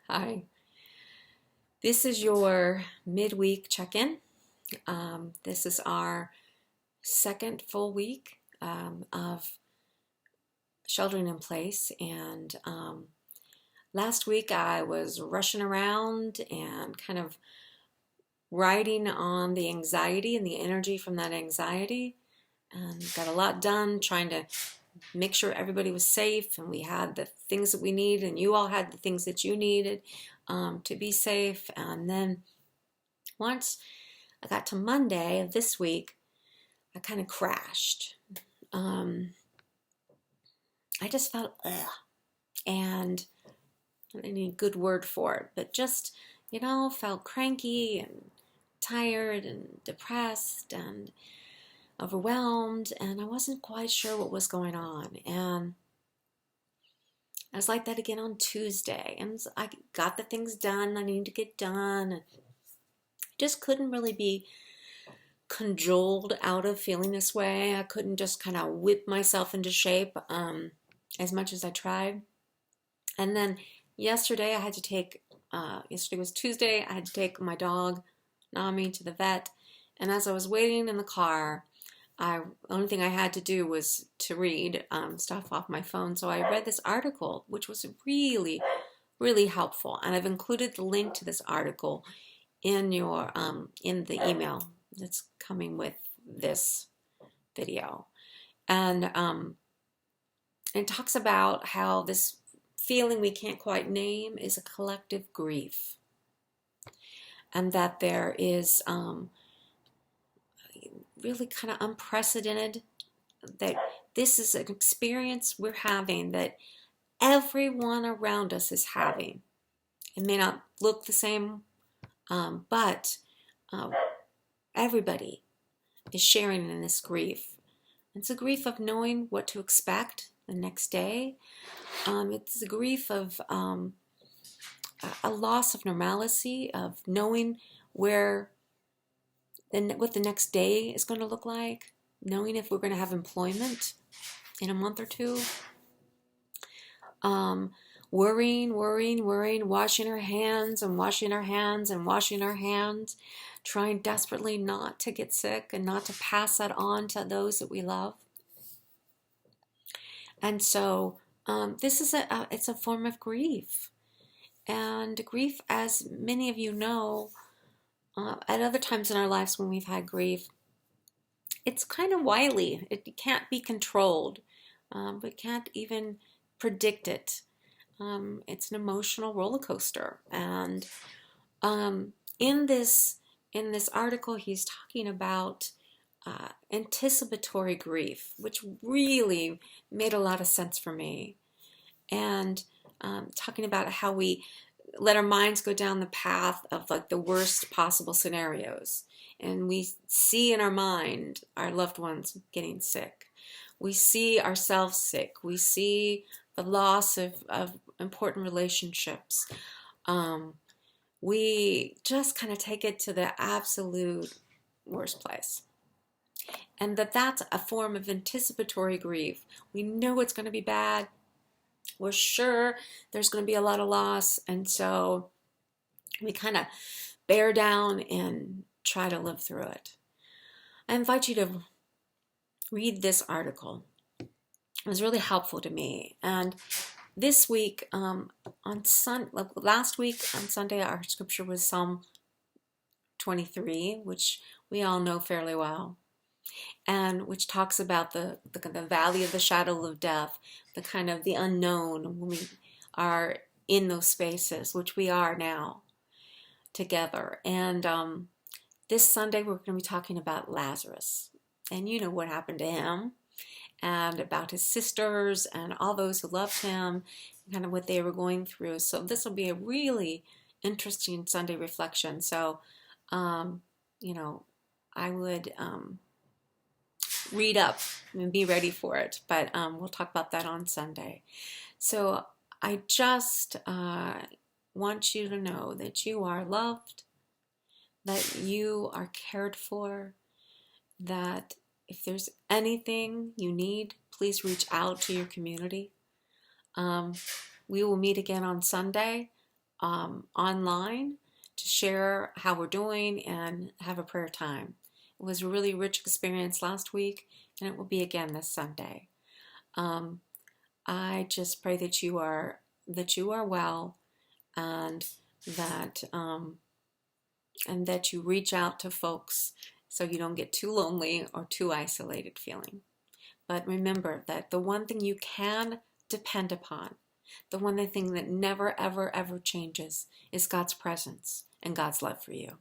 Hi. This is your midweek check-in. This is our second full week of sheltering in place. And last week I was rushing around and kind of riding on the anxiety and the energy from that anxiety. And got a lot done trying to make sure everybody was safe and we had the things that we need and you all had the things that you needed to be safe. And then once I got to Monday of this week, I kind of crashed. I just felt ugh, and I don't need a good word for it, but just, felt cranky and tired and depressed and overwhelmed, and I wasn't quite sure what was going on. And I was like that again on Tuesday, and I got the things done I needed to get done, and just couldn't really be cajoled out of feeling this way. I couldn't just kind of whip myself into shape as much as I tried. And then yesterday I had to take, yesterday was Tuesday, I had to take my dog, Nami, to the vet. And as I was waiting in the car, the only thing I had to do was to read stuff off my phone. So I read this article, which was really, really helpful. And I've included the link to this article in your in the email that's coming with this video. And it talks about how this feeling we can't quite name is a collective grief. And that there is really kind of unprecedented, that this is an experience we're having that everyone around us is having. It may not look the same, but everybody is sharing in this grief. It's a grief of knowing what to expect the next day. It's a grief of a loss of normalcy, of knowing what the next day is going to look like, knowing if we're going to have employment in a month or two. Worrying, washing our hands and washing our hands and washing our hands, trying desperately not to get sick and not to pass that on to those that we love. And so this is it's a form of grief. And grief, as many of you know, at other times in our lives when we've had grief, it's kind of wily. It can't be controlled. We can't even predict it. It's an emotional roller coaster. And in this article, he's talking about anticipatory grief, which really made a lot of sense for me. And talking about how we let our minds go down the path of like the worst possible scenarios. And we see in our mind our loved ones getting sick. We see ourselves sick. We see the loss of important relationships. We just kind of take it to the absolute worst place. And that's a form of anticipatory grief. We know it's going to be bad. We're sure there's going to be a lot of loss. And so we kind of bear down and try to live through it. I invite you to read this article. It was really helpful to me. And this week, last week on Sunday, our scripture was Psalm 23, which we all know fairly well, and which talks about the valley of the shadow of death, the kind of the unknown when we are in those spaces, which we are now together. And this Sunday, we're going to be talking about Lazarus. And you know what happened to him, and about his sisters and all those who loved him, kind of what they were going through. So this will be a really interesting Sunday reflection. So, I would read up and be ready for it. But we'll talk about that on Sunday. So I just want you to know that you are loved, that you are cared for, that if there's anything you need, please reach out to your community. We will meet again on Sunday. online to share how we're doing and have a prayer time. It was a really rich experience last week, and it will be again this Sunday. I just pray that you are well, and that you reach out to folks so you don't get too lonely or too isolated feeling. But remember that the one thing you can depend upon, the one thing that never, ever, ever changes is God's presence and God's love for you.